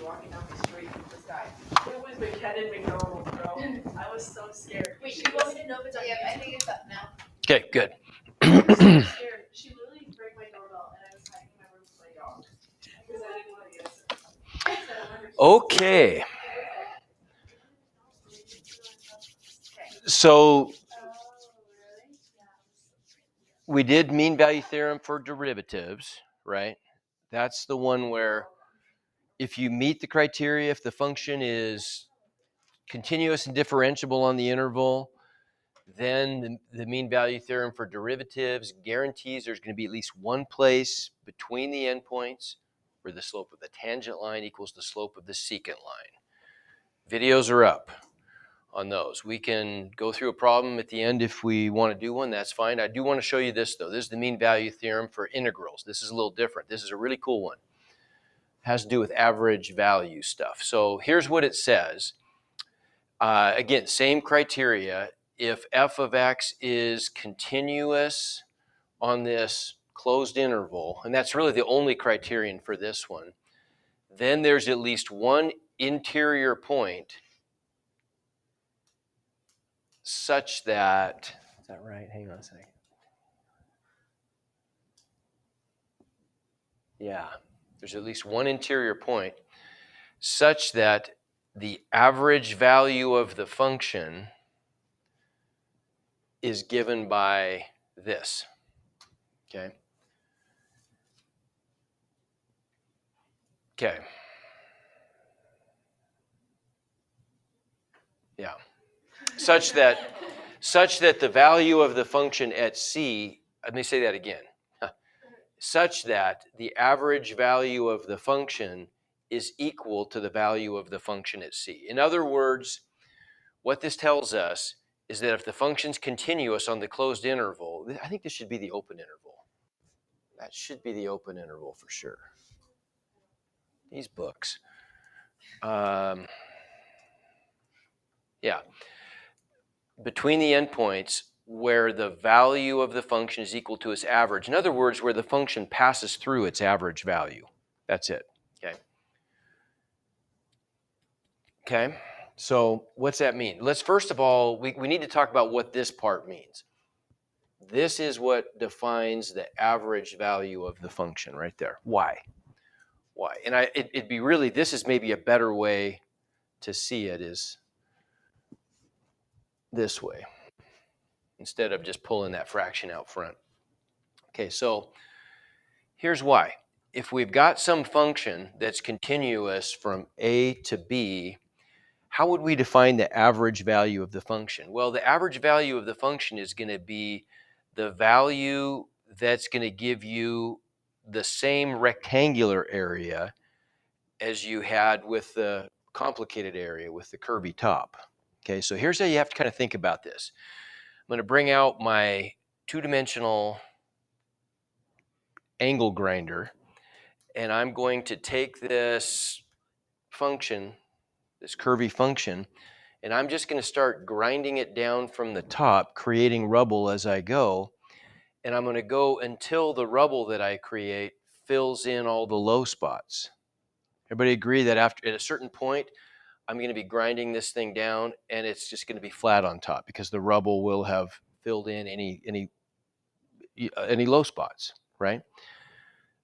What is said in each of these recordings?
walking down the street with this guy. It was McKenna McDonald, bro. I was so scared. Wait, do you want me to know if it's on YouTube? I think it's up now. Okay, good. I was so scared. She literally rang my doorbell, and I was hiding in my room with my dog because I didn't want to answer. Okay. So we did mean value theorem for derivatives, right? That's the one where if you meet the criteria, if the function is continuous and differentiable on the interval, then the mean value theorem for derivatives guarantees there's going to be at least one place between the endpoints where the slope of the tangent line equals the slope of the secant line. Videos are up on those. We can go through a problem at the end if we want to do one, that's fine. I do want to show you this though. This is the mean value theorem for integrals. This is a little different. This is a really cool one. It has to do with average value stuff. So here's what it says. Again, same criteria. If f of x is continuous on this closed interval, and that's really the only criterion for this one, then there's at least one interior point such that, is that right? Hang on a second. Yeah, there's at least one interior point such that the average value of the function is given by this, okay? Okay. Yeah. Such that the value of the function at c, let me say that again, such that the average value of the function is equal to the value of the function at c. In other words, what this tells us is that if the function's continuous on the closed interval, I think this should be the open interval. That should be the open interval for sure. These books. Yeah. Between the endpoints where the value of the function is equal to its average. In other words, where the function passes through its average value. That's it. Okay. Okay. So what's that mean? Let's first of all, we need to talk about what this part means. This is what defines the average value of the function right there. Why? Why? And it'd be really, this is maybe a better way to see it is this way instead of just pulling that fraction out front. Okay, so here's why. If we've got some function that's continuous from a to b, how would we define the average value of the function? Well, the average value of the function is going to be the value that's going to give you the same rectangular area as you had with the complicated area with the curvy top. Okay, so here's how you have to kind of think about this. I'm going to bring out my two-dimensional angle grinder, and I'm going to take this function, this curvy function, and I'm just going to start grinding it down from the top, creating rubble as I go. And I'm going to go until the rubble that I create fills in all the low spots. Everybody agree that at a certain point, I'm going to be grinding this thing down and it's just going to be flat on top because the rubble will have filled in any low spots, right?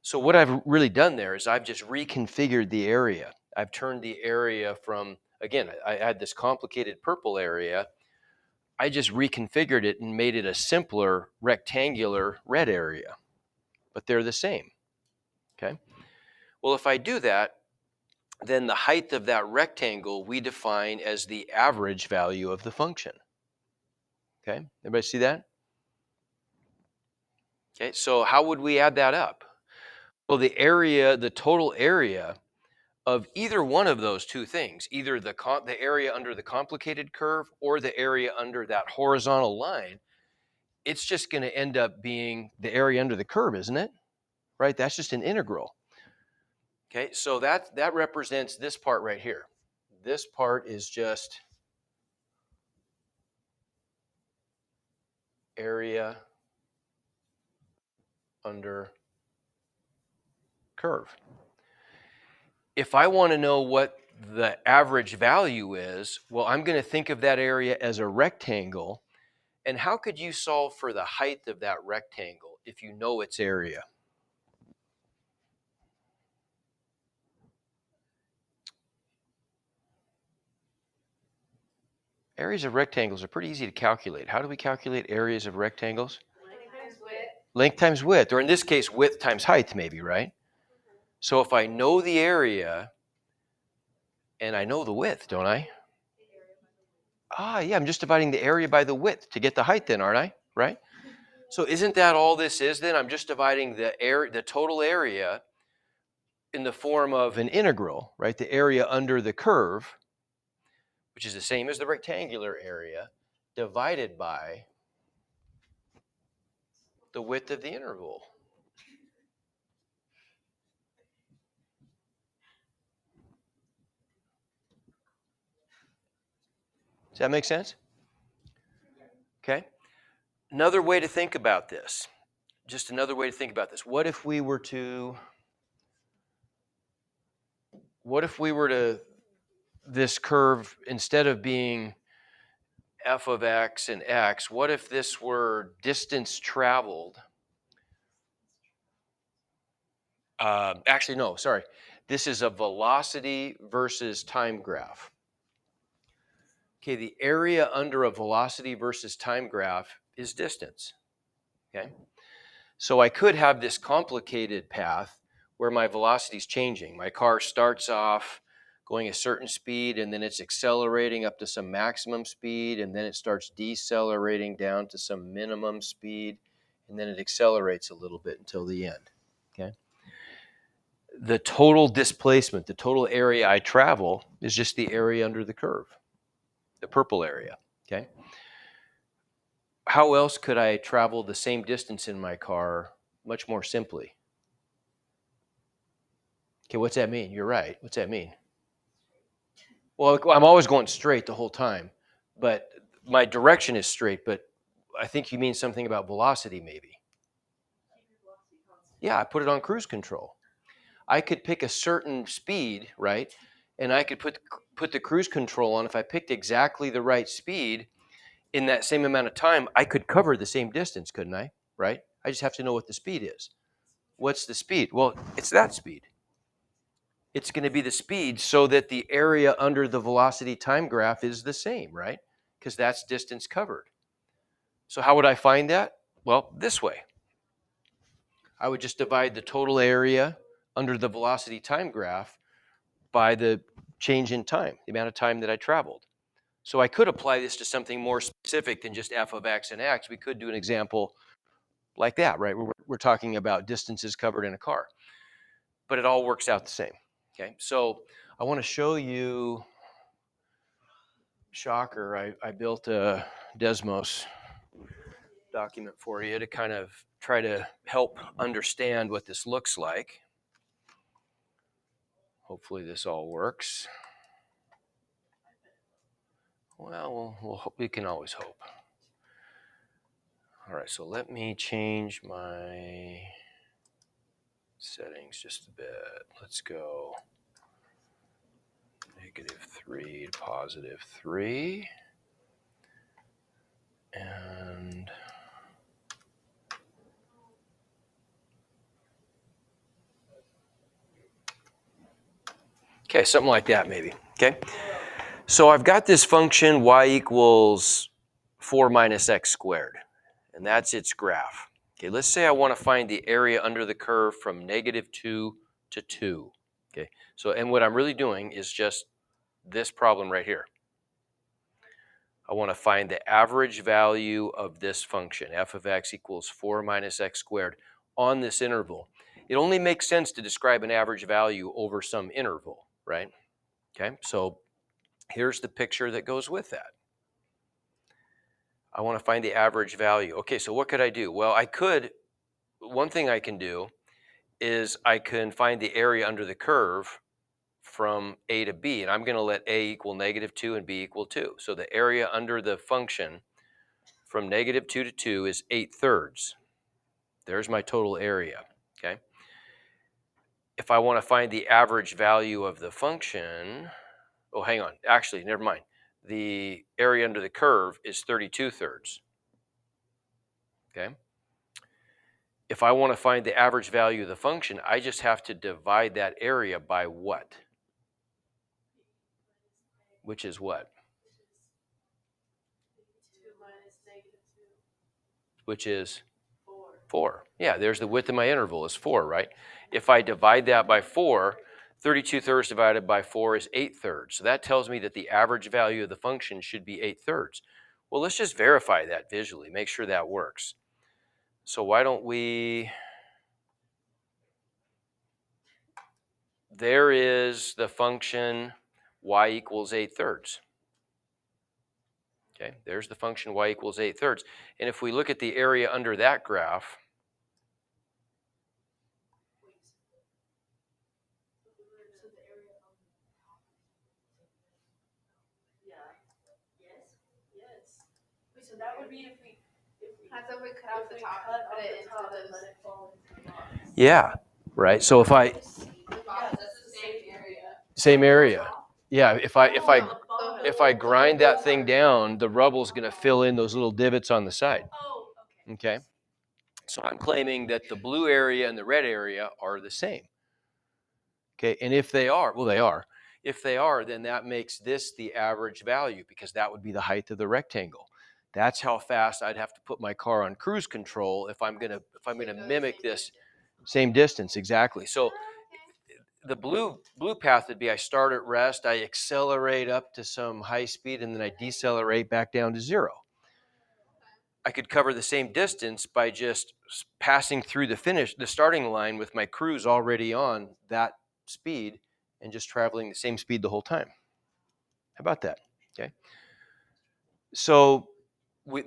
So what I've really done there is I've just reconfigured the area. I've turned the area from, again, I had this complicated purple area. I just reconfigured it and made it a simpler rectangular red area, but they're the same, okay? Well, if I do that, then the height of that rectangle we define as the average value of the function. Okay, everybody see that? Okay, so how would we add that up? Well, the total area of either one of those two things, either the area under the complicated curve or the area under that horizontal line, it's just going to end up being the area under the curve, isn't it? Right? That's just an integral. Okay, so that represents this part right here. This part is just area under curve. if I want to know what the average value is, well, I'm going to think of that area as a rectangle. And how could you solve for the height of that rectangle if you know its area? Areas of rectangles are pretty easy to calculate. How do we calculate areas of rectangles? Length times width, or in this case, width times height, maybe, right? So if I know the area and I know the width, don't I? Yeah, I'm just dividing the area by the width to get the height then, aren't I? Right? So isn't that all this is then? I'm just dividing the total area in the form of an integral, right? The area under the curve, which is the same as the rectangular area, divided by the width of the interval. Does that make sense? Okay. Another way to think about this, just another way to think about this. What if we were to, this curve, instead of being f of x and x, what if this were distance traveled? Actually, no, sorry. This is a velocity versus time graph. Okay, the area under a velocity versus time graph is distance. Okay, so I could have this complicated path where my velocity is changing. My car starts off going a certain speed, and then it's accelerating up to some maximum speed, and then it starts decelerating down to some minimum speed, and then it accelerates a little bit until the end. Okay. The total displacement, the total area I travel, is just the area under the curve, the purple area. Okay. How else could I travel the same distance in my car much more simply? Okay, what's that mean? You're right. What's that mean? Well, I'm always going straight the whole time, but my direction is straight, but I think you mean something about velocity maybe. Yeah, I put it on cruise control. I could pick a certain speed, right? And I could put the cruise control on. If I picked exactly the right speed in that same amount of time, I could cover the same distance, couldn't I? Right? I just have to know what the speed is. What's the speed? Well, it's that speed. It's going to be the speed so that the area under the velocity time graph is the same, right? Because that's distance covered. So how would I find that? Well, this way. I would just divide the total area under the velocity time graph by the change in time, the amount of time that I traveled. So I could apply this to something more specific than just f of x and x. We could do an example like that, right? We're talking about distances covered in a car. But it all works out the same. Okay, so I want to show you, shocker, I built a Desmos document for you to kind of try to help understand what this looks like. Hopefully this all works. Well, we can always hope. All right, so let me change my settings just a bit. Let's go -3 to +3. And okay, something like that maybe. Okay, so I've got this function y equals 4 minus x squared, and that's its graph. Okay, let's say I want to find the area under the curve from -2 to 2. Okay, so and what I'm really doing is just this problem right here. I want to find the average value of this function, f of x equals 4 minus x squared, on this interval. It only makes sense to describe an average value over some interval, right? Okay, so here's the picture that goes with that. I want to find the average value. Okay, so what could I do? Well, one thing I can do is I can find the area under the curve from a to b, and I'm going to let a equal -2 and b equal 2. So the area under the function from -2 to 2 is 8/3. There's my total area, okay? if I want to find the average value of the function, oh, hang on. Actually, never mind. The area under the curve is 32 thirds. Okay. If I want to find the average value of the function, I just have to divide that area by what? Which is what? 2 minus -2. Which is 4. 4. Yeah, there's the width of my interval is 4, right? If I divide that by 4, 32 thirds divided by 4 is 8 thirds. So that tells me that the average value of the function should be 8 thirds. Well, let's just verify that visually, make sure that works. So why don't we, there is the function y equals 8 thirds. Okay, there's the function y equals 8 thirds. And if we look at the area under that graph, So that would be if we That's if we cut out the top and put it into and those. let it fall into the box. yeah, right. So if I, The box, that's the same area. same area. Yeah, if Oh, I grind that thing down, the rubble's going to fill in those little divots on the side. Oh, okay. Okay. So I'm claiming that the blue area and the red area are the same. Okay. And if they are, well, they are. If they are, then that makes this the average value because that would be the height of the rectangle. That's how fast I'd have to put my car on cruise control if I'm gonna mimic this same distance exactly. So the blue path would be I start at rest, I accelerate up to some high speed, and then I decelerate back down to 0. I could cover the same distance by just passing through the starting line with my cruise already on that speed and just traveling the same speed the whole time. How about that? Okay. So we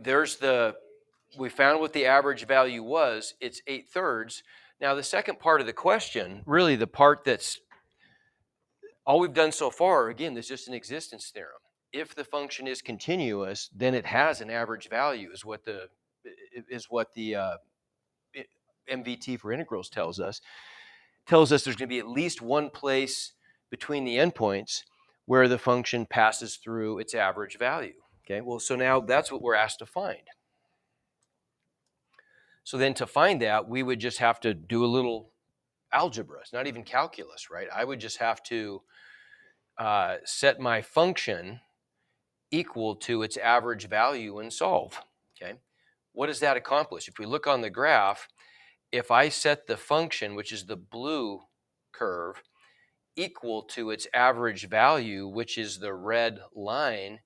found what the average value was. It's 8 thirds. Now the second part of the question, really the part that's all we've done so far, again, there's just an existence theorem. If the function is continuous, then it has an average value, is what the MVT for integrals tells us. Tells us there's going to be at least one place between the endpoints where the function passes through its average value. Okay, well, so now that's what we're asked to find. So then to find that, we would just have to do a little algebra. It's not even calculus, right? I would just have to set my function equal to its average value and solve. Okay, what does that accomplish? If we look on the graph, if I set the function, which is the blue curve, equal to its average value, which is the red line,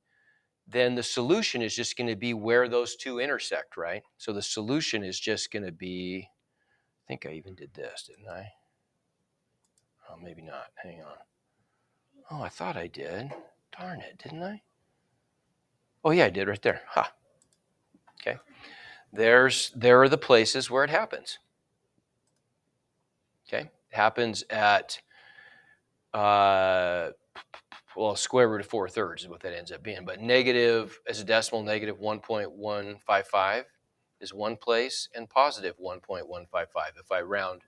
then the solution is just going to be where those two intersect, right? So the solution is just going to be, I think I even did this, didn't I? Oh, maybe not. Hang on. Oh, I thought I did. Darn it, didn't I? Oh, yeah, I did right there. Ha. Okay. There are the places where it happens. Okay. It happens at, square root of 4 thirds is what that ends up being. But negative, as a decimal, negative 1.155 is one place, and positive 1.155 if I round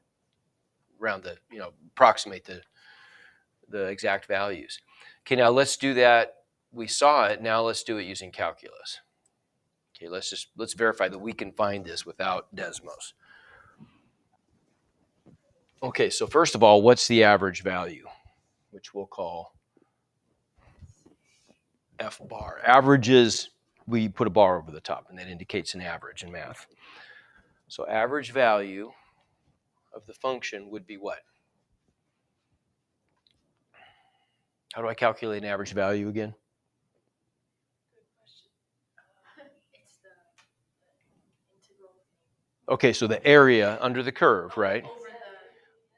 the, approximate the exact values. Okay, now let's do that. We saw it. Now let's do it using calculus. Okay, let's verify that we can find this without Desmos. Okay, so first of all, what's the average value, which we'll call F bar. Averages, we put a bar over the top, and that indicates an average in math. So average value of the function would be what? How do I calculate an average value again? It's the integral Okay, so the area under the curve, right? over the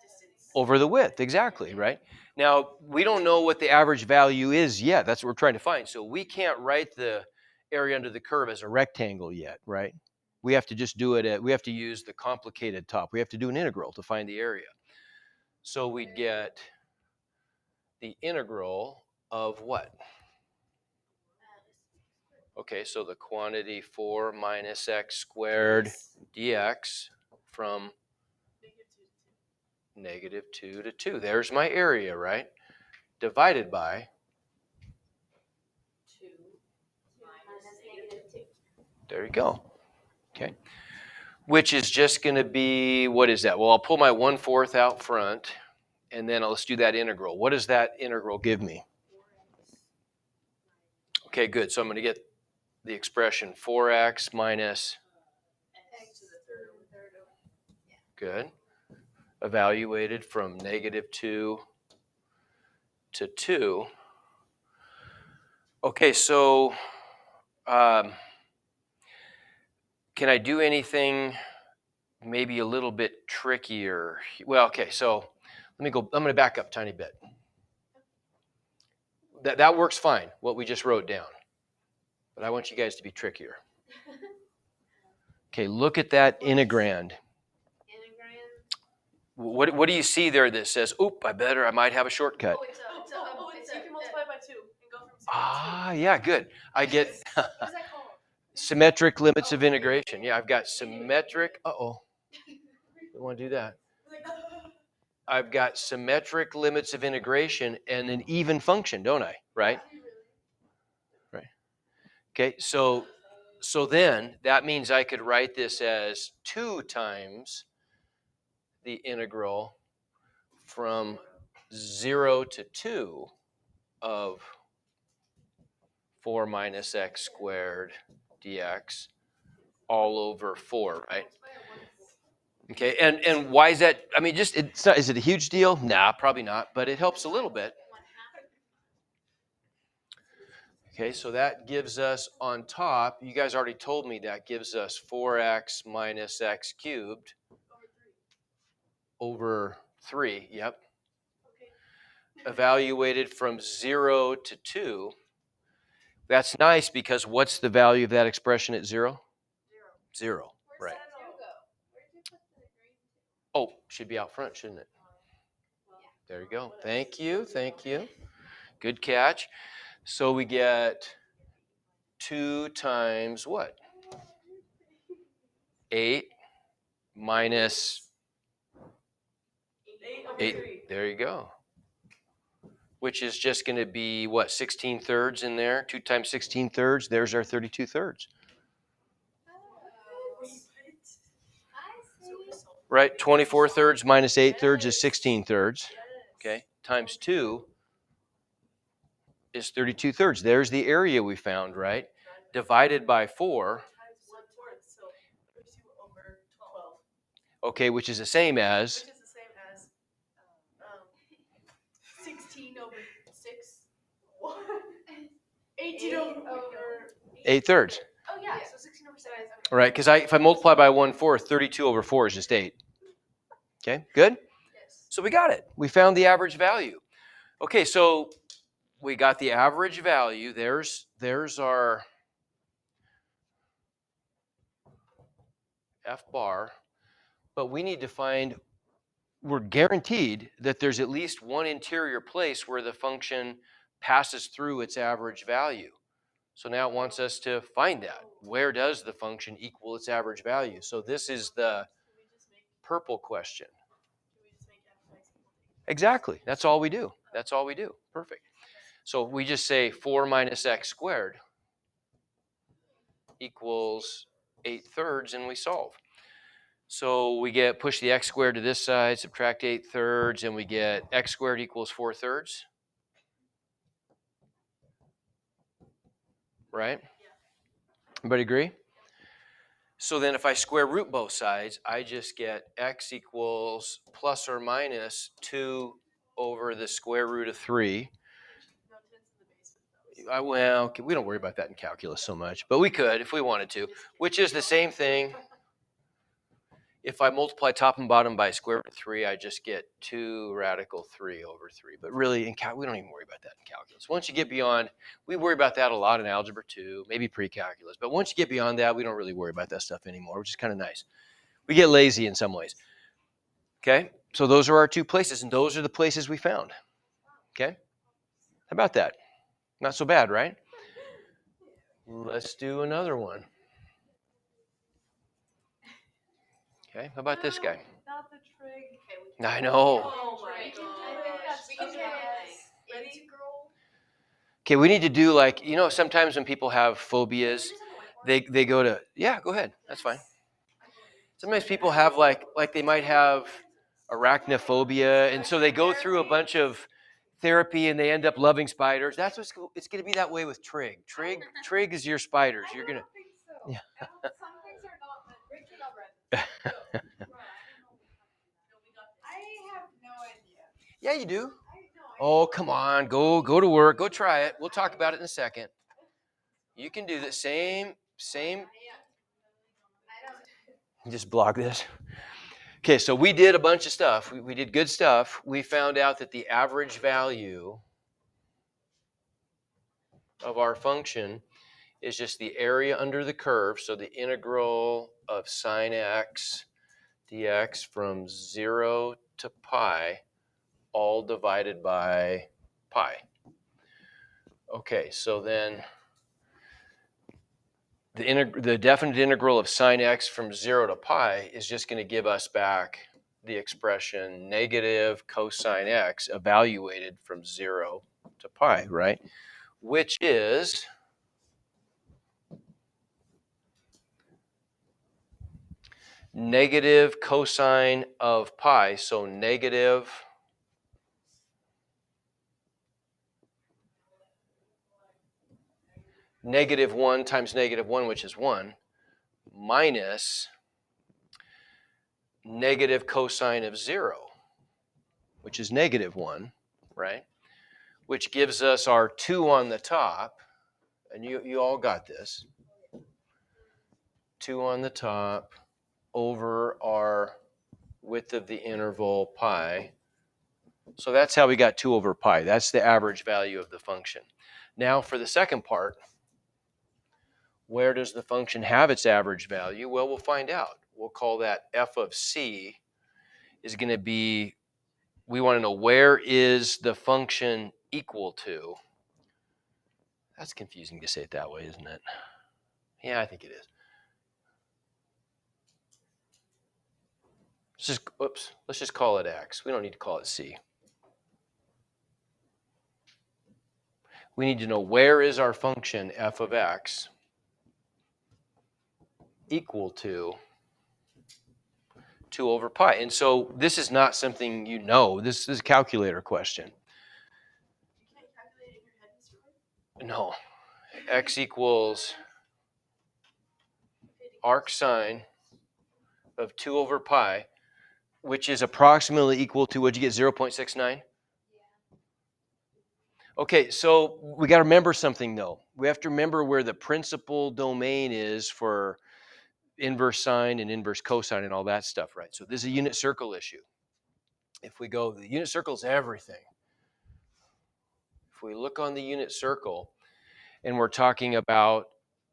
distance. Over the width, exactly, right? Now, we don't know what the average value is yet. That's what we're trying to find. So we can't write the area under the curve as a rectangle yet, right? We have to just do it we have to use the complicated top. We have to do an integral to find the area. So we'd get the integral of what? Okay, so the quantity 4 minus x squared dx from negative 2 to 2. There's my area, right? Divided by, 2 minus negative 2. there you go. Okay. Which is just going to be, what is that? Well, I'll pull my 1/4 out front, and then let's do that integral. What does that integral give me? Okay, good. So I'm going to get the expression 4x minus, X to the third. good, evaluated from negative 2 to 2. Okay, so can I do anything maybe a little bit trickier? Well, okay, so I'm going to back up a tiny bit. That works fine, what we just wrote down. But I want you guys to be trickier. Okay, look at that integrand. What do you see there that says, oop, I might have a shortcut? You can multiply by 2 and go from 0 to 2. Ah, yeah, good. I get What is that called? symmetric limits of integration. Yeah, I've got symmetric, don't want to do that. I've got symmetric limits of integration and an even function, don't I? Right? Right. Okay, so then that means I could write this as 2 times the integral from 0 to 2 of 4 minus x squared dx all over 4, right? Okay, and why is that? I mean, just it's not. Is it a huge deal? Nah, probably not, but it helps a little bit. Okay, so that gives us on top, you guys already told me that gives us 4x minus x cubed over 3, yep. Evaluated from 0 to 2. That's nice because what's the value of that expression at 0? 0, right. Oh, should be out front, shouldn't it? There you go. Thank you. Good catch. So we get 2 times what? 8 minus 8. There you go. Which is just going to be what, 16/3 in there? 2 times 16/3. There's our 32/3. Right? 24/3 minus 8/3 is 16/3. Okay. Times 2 is 32/3. There's the area we found, right? Divided by 4. Okay, which is the same as 16 over 6. What? 18 over 8/3. Oh yeah, so 16 over 7. Right, because if I multiply by 1/4, 32 over 4 is just 8. Okay, good? Yes. So we got it. We found the average value. Okay, so we got the average value. There's our F bar. But we need to find, we're guaranteed that there's at least one interior place where the function passes through its average value. So now it wants us to find that. Where does the function equal its average value? So this is the purple question. Exactly. That's all we do. Perfect. So we just say 4 minus x squared equals 8/3 and we solve. So we push the x squared to this side, subtract 8/3, and we get x squared equals 4/3. Right? Everybody agree? So then if I square root both sides, I just get x equals plus or minus 2 over the square root of 3. Well, we don't worry about that in calculus so much, but we could if we wanted to, which is the same thing. If I multiply top and bottom by square root of 3, I just get 2 radical 3 over 3. But really, we don't even worry about that in calculus. Once you get beyond, we worry about that a lot in algebra 2, maybe pre-calculus. But once you get beyond that, we don't really worry about that stuff anymore, which is kind of nice. We get lazy in some ways. Okay, so those are our 2 places, and those are the places we found. Okay, how about that? Not so bad, right? Let's do another one. Okay, how about this guy? Not the trig. I know. Oh my gosh. We can do like integral. Okay, we need to do like, you know, sometimes when people have phobias, they go to, yeah, go ahead. That's fine. Sometimes people have like they might have arachnophobia, and so they go through a bunch of therapy and they end up loving spiders. That's what's it's going to be that way with trig. Trig is your spiders. You're going to. Yeah. Some things are not meant. Richard Alvarez. I have no idea. Yeah, you do. Oh, come on. Go to work. Go try it. We'll talk about it in a second. You can do the same. Just block this. Okay, so we did a bunch of stuff. We did good stuff. We found out that the average value of our function is just the area under the curve. So the integral of sine x dx from 0 to pi, all divided by pi. Okay, so then the definite integral of sine x from 0 to pi is just going to give us back the expression negative cosine x evaluated from 0 to pi, right? Which is negative cosine of pi, so negative -1 times -1, which is 1, minus negative cosine of 0, which is -1, right? Which gives us our 2 on the top, and you all got this. 2 on the top over our width of the interval pi. So that's how we got 2 over pi. That's the average value of the function. Now for the second part, where does the function have its average value? Well, we'll find out. We'll call that f of c is going to be, we want to know where is the function equal to. That's confusing to say it that way, isn't it? Yeah, I think it is. Let's just call it x. We don't need to call it c. We need to know where is our function f of x equal to 2 over pi. And so this is not something you know. This is a calculator question. You can't calculate it in your head, Mr. White? No. X equals arc sine of 2 over pi, which is approximately equal to, what'd you get, 0.69? Okay, so we got to remember something though. We have to remember where the principal domain is for inverse sine and inverse cosine and all that stuff, right? So this is a unit circle issue. If we go, the unit circle is everything. If we look on the unit circle and we're talking about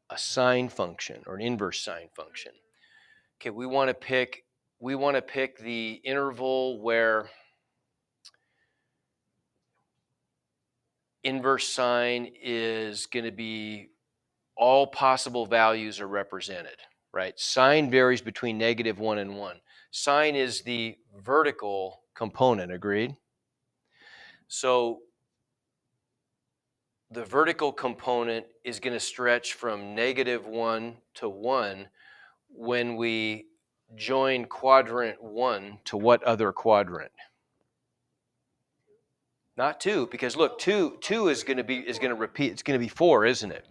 a sine function or an inverse sine function, okay, we want to pick the interval where inverse sine is going to be all possible values are represented, right? Sine varies between -1 and 1. Sine is the vertical component, agreed? So the vertical component is going to stretch from -1 to 1 when we join quadrant 1 to what other quadrant? Not 2, because look, 2 is going to repeat. It's going to be 4, isn't it?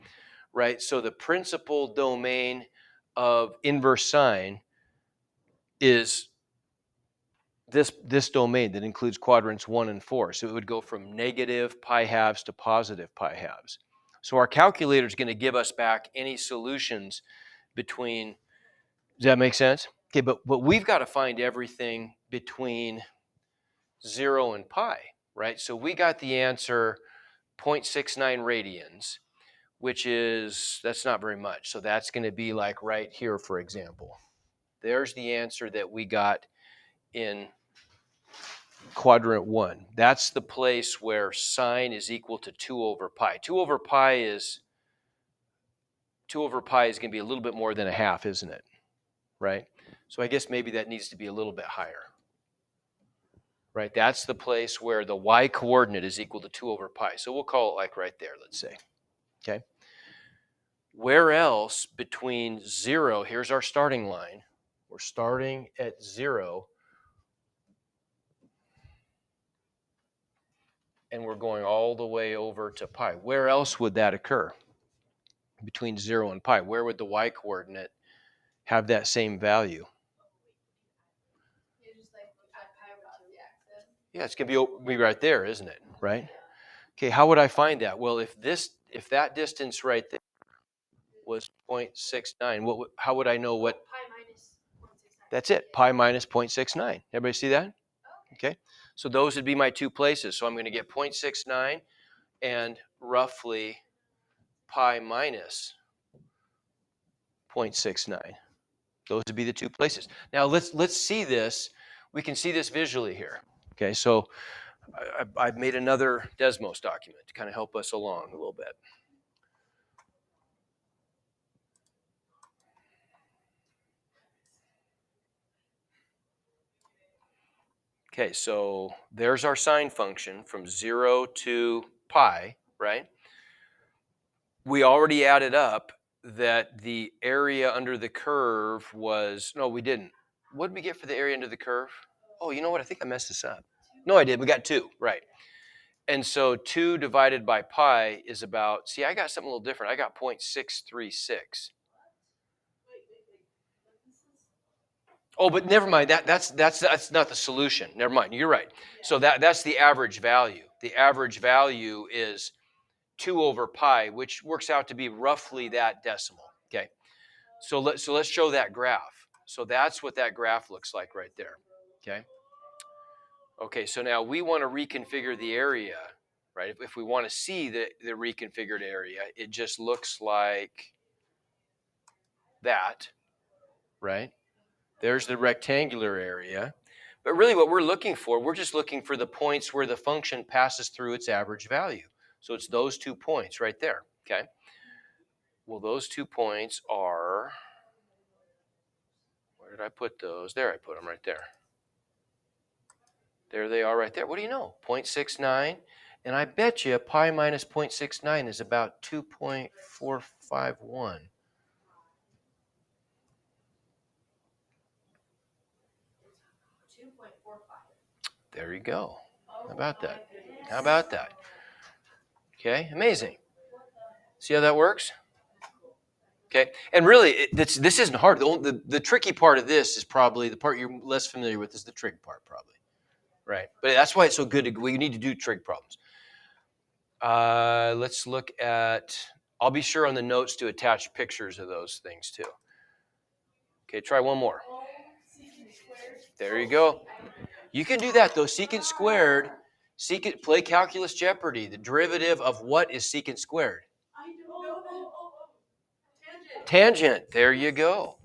Right? So the principal domain of inverse sine is this domain that includes quadrants 1 and 4. So it would go from negative pi halves to positive pi halves. So our calculator is going to give us back any solutions between, does that make sense? Okay, but we've got to find everything between 0 and pi, right? So we got the answer 0.69 radians, which is, that's not very much. So that's going to be like right here, for example. There's the answer that we got in quadrant 1. That's the place where sine is equal to 2 over pi. 2 over pi is going to be a little bit more than a half, isn't it? Right? So I guess maybe that needs to be a little bit higher. right? That's the place where the y coordinate is equal to 2 over pi. So we'll call it like right there, let's say. Okay. Where else between 0, here's our starting line. We're starting at 0, and we're going all the way over to pi. Where else would that occur? Between 0 and pi, where would the y coordinate have that same value? Yeah, it's going to be right there, isn't it? Right? Okay, how would I find that? Well, if that distance right there was 0.69, how would I know what? Pi minus 0.69. That's it, pi minus 0.69. Everybody see that? Okay, so those would be my two places. So I'm going to get 0.69 and roughly pi minus 0.69. Those would be the two places. Now let's see this. We can see this visually here. Okay, so I've made another Desmos document to kind of help us along a little bit. Okay, so there's our sine function from 0 to pi, right? We already added up that the area under the curve was, no, we didn't. What did we get for the area under the curve? Oh, you know what? I think I messed this up. No, I did. We got 2, right. And so 2 divided by pi is about, see, I got something a little different. I got 0.636. Oh, but never mind. That's not the solution. Never mind. You're right. So that's the average value. The average value is 2 over pi, which works out to be roughly that decimal. Okay. So let's show that graph. So that's what that graph looks like right there. Okay. Okay. So now we want to reconfigure the area, right? If we want to see the reconfigured area, it just looks like that, right? There's the rectangular area. But really what we're looking for, we're just looking for the points where the function passes through its average value. So it's those 2 points right there, okay? Well, those 2 points are, where did I put those? There, I put them right there. There they are right there. What do you know? 0.69. And I bet you pi minus 0.69 is about 2.451. There you go. How about that? How about that? Okay, amazing. See how that works? Okay, and really, this isn't hard. The tricky part of this is probably the part you're less familiar with is the trig part, probably, right? But that's why it's so good. We need to do trig problems. Let's look at. I'll be sure on the notes to attach pictures of those things too. Okay, try one more. There you go. You can do that though. Secant squared. Secant. Play calculus Jeopardy. The derivative of what is secant squared? Tangent. There you go.